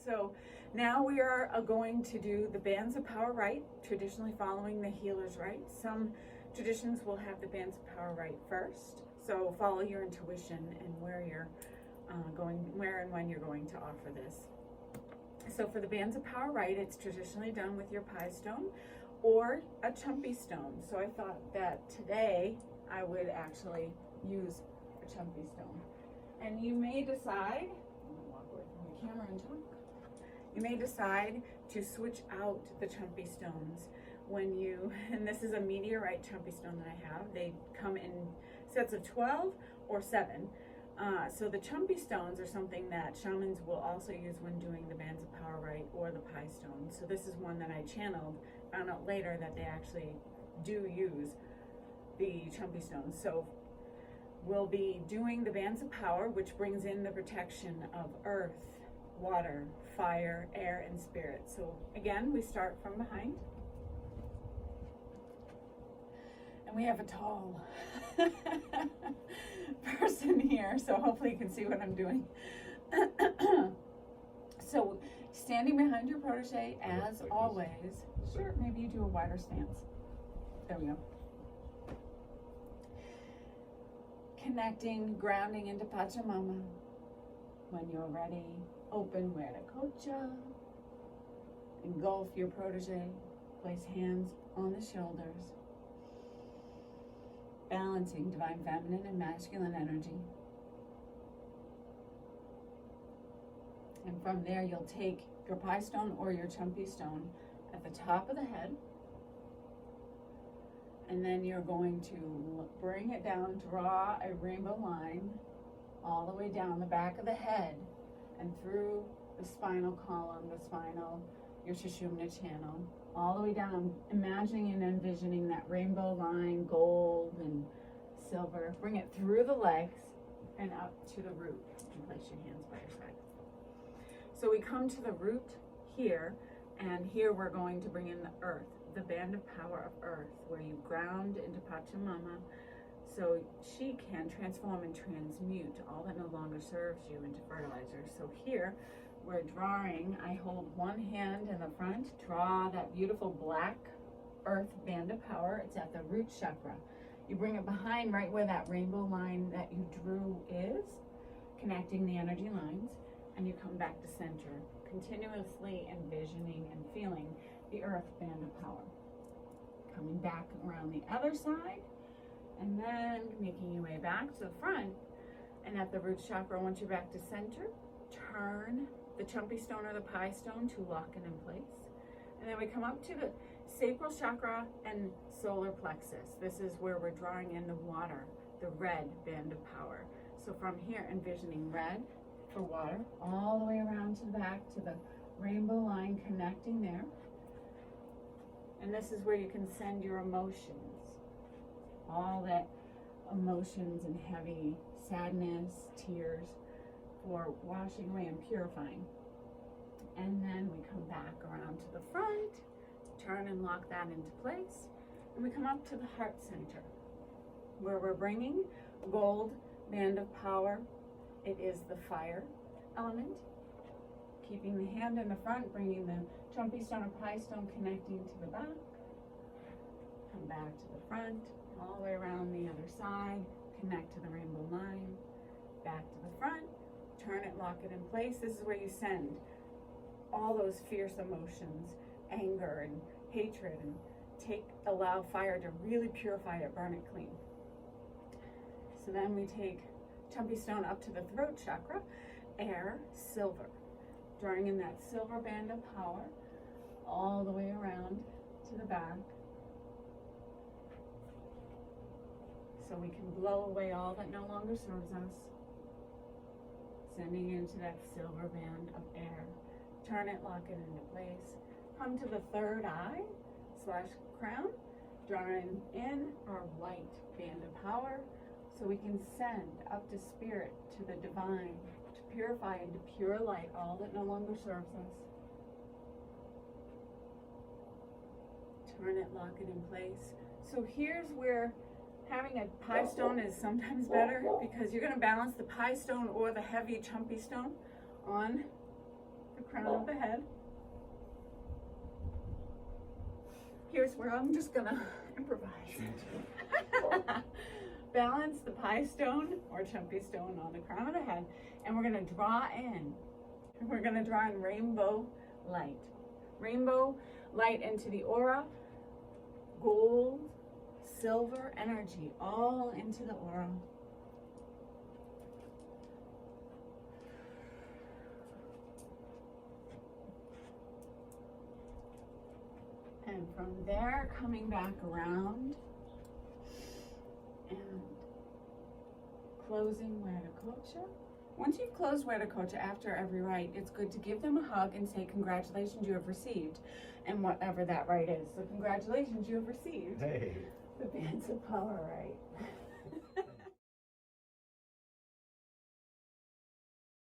So now we are going to do the bands of power rite, traditionally following the healer's rite. Some traditions will have the bands of power rite first. So follow your intuition and where you're where and when you're going to offer this. So for the bands of power rite, it's traditionally done with your pie stone or a chumpy stone. So I thought that today I would actually use a chumpy stone. And you may decide, I'm gonna walk away from the camera and talk. You may decide to switch out the chumpy stones when you, and this is a meteorite chumpy stone that I have. They come in sets of 12 or 7. So the chumpy stones are something that shamans will also use when doing the bands of power rite or the pie stone. So this is one that I channeled, found out later that they actually do use the chumpy stones. So we'll be doing the bands of power, which brings in the protection of earth, water, fire, air, and spirit. So again, we start from behind. And we have a tall person here, so hopefully you can see what I'm doing. So standing behind your protege, as always. Sure, maybe you do a wider stance. There we go. Connecting, grounding into Pachamama. When you're ready, open Kocha. Engulf your protege. Place hands on the shoulders. Balancing divine feminine and masculine energy. And from there, you'll take your pie stone or your chumpy stone at the top of the head. And then you're going to bring it down, draw a rainbow line all the way down the back of the head and through the spinal column, your Sushumna channel, all the way down, imagining and envisioning that rainbow line, gold and silver. Bring it through the legs and up to the root, and place your hands by your side. So we come to the root here, and here we're going to bring in the earth, the band of power of earth, where you ground into Pachamama, so she can transform and transmute all that no longer serves you into fertilizer. So here, we're drawing, I hold one hand in the front, draw that beautiful black earth band of power. It's at the root chakra. You bring it behind right where that rainbow line that you drew is, connecting the energy lines, and you come back to center, continuously envisioning and feeling the earth band of power. Coming back around the other side, and then making your way back to the front, and at the root chakra, once you're back to center, turn the chumpy stone or the pie stone to lock it in place. And then we come up to the sacral chakra and solar plexus. This is where we're drawing in the water, the red band of power. So from here, envisioning red for water, all the way around to the back to the rainbow line connecting there. And this is where you can send your emotions, all that emotions and heavy sadness, tears, for washing away and purifying. And then we come back around to the front, turn and lock that into place, and we come up to the heart center, where we're bringing gold band of power. It is the fire element. Keeping the hand in the front, bringing the chumpy stone or pie stone connecting to the back. Come back to the front, all the way around the other side, connect to the rainbow line, back to the front, turn it, lock it in place. This is where you send all those fierce emotions, anger and hatred, and allow fire to really purify it, burn it clean. So then we take chumpy stone up to the throat chakra, air, silver, drawing in that silver band of power all the way around to the back, so we can blow away all that no longer serves us, sending into that silver band of air. Turn it, lock it into place. Come to the third eye / crown, drawing in our white band of power, so we can send up to spirit, to the divine, to purify into pure light all that no longer serves us. Turn it, lock it in place. So here's where having a pie stone is sometimes better, because you're going to balance the pie stone or the heavy chumpy stone on the crown of the head. Here's where I'm just gonna improvise. Balance the pie stone or chumpy stone on the crown of the head, and we're gonna draw in. We're gonna draw in rainbow light. Rainbow light into the aura, gold, silver energy, all into the aura. And from there, coming back around and closing Wetakocha. Once you've closed Wetakocha after every rite, it's good to give them a hug and say, congratulations, you have received, and whatever that rite is. So congratulations, you have received. Hey. The Bands of Power rite.